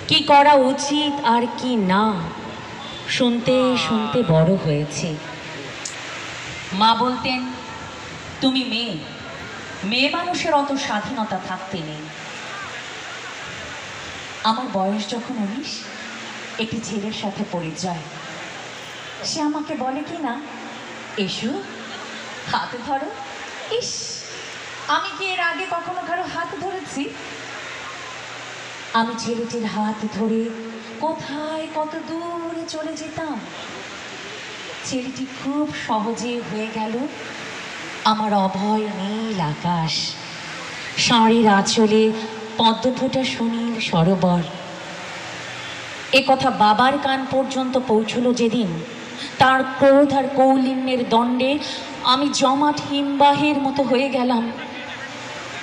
কি করা উচিত আর কি না শুনতে শুনতে বড় হয়েছে। মা বলতেন, তুমি মেয়ে, মেয়ে মানুষের অত স্বাধীনতা থাকতে নেই। আমার বয়স যখন 19, একটি ছেলের সাথে পরিচয়। সে আমাকে বলে কি না, এসো হাত ধরো। ইস, আমি কি এর আগে কখনো কারো হাত ধরেছি? আমি ছেলেটির হাত ধরে কোথায় কত দূরে চলে যেতাম। ছেলেটি খুব সহজে হয়ে গেল আমার অভয় নীল আকাশ, শাড়ির আঁচলে পদ্মফোঁটা সুনীল সরোবর। এ কথা বাবার কান পর্যন্ত পৌঁছল যেদিন, তার ক্রোধ আর কৌলিন্যের দণ্ডে আমি জমাট হিমবাহের মতো হয়ে গেলাম,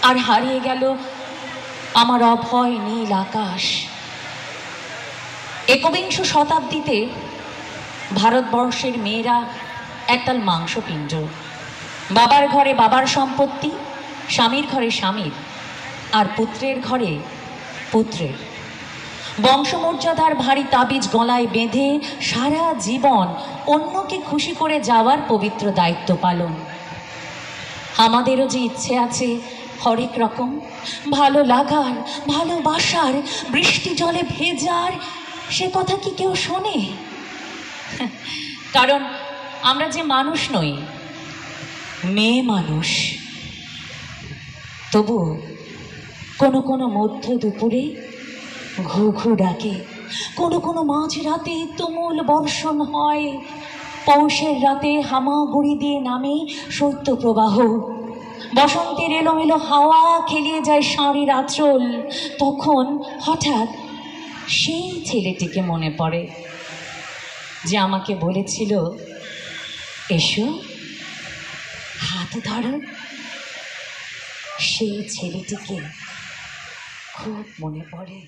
আর হারিয়ে গেল আমার অভয় নীল আকাশ। একবিংশ শতাব্দীতে ভারতবর্ষের মেয়েরা একতাল মাংসপিণ্ড। বাবার ঘরে বাবার সম্পত্তি, স্বামীর ঘরে স্বামীর, আর পুত্রের ঘরে পুত্রের। বংশমর্যাদার ভারী তাবিজ গলায় বেঁধে সারা জীবন অন্যকে খুশি করে যাওয়ার পবিত্র দায়িত্ব পালন। আমাদেরও যে ইচ্ছে আছে হরেক রকম ভালো লাগার, ভালোবাসার, বৃষ্টি জলে ভেজার, সে কথা কি কেউ শোনে? কারণ আমরা যে মানুষ নই, মেয়ে মানুষ। তবু কোনো কোনো মধ্য দুপুরে ঘু ঘু ডাকে, কোনো কোনো মাঝ রাতে তুমুল বর্ষণ হয়, পৌষের রাতে হামাগুড়ি দিয়ে নামে শৈত্যপ্রবাহ, বসন্তের এলোমেলো হাওয়া খেলিয়ে যায় শাড়ির আঁচল। তখন হঠাৎ সেই ছেলেটিকে মনে পড়ে যে আমাকে বলেছিল, এসো হাত ধরো। সেই ছেলেটিকে খুব মনে পড়ে।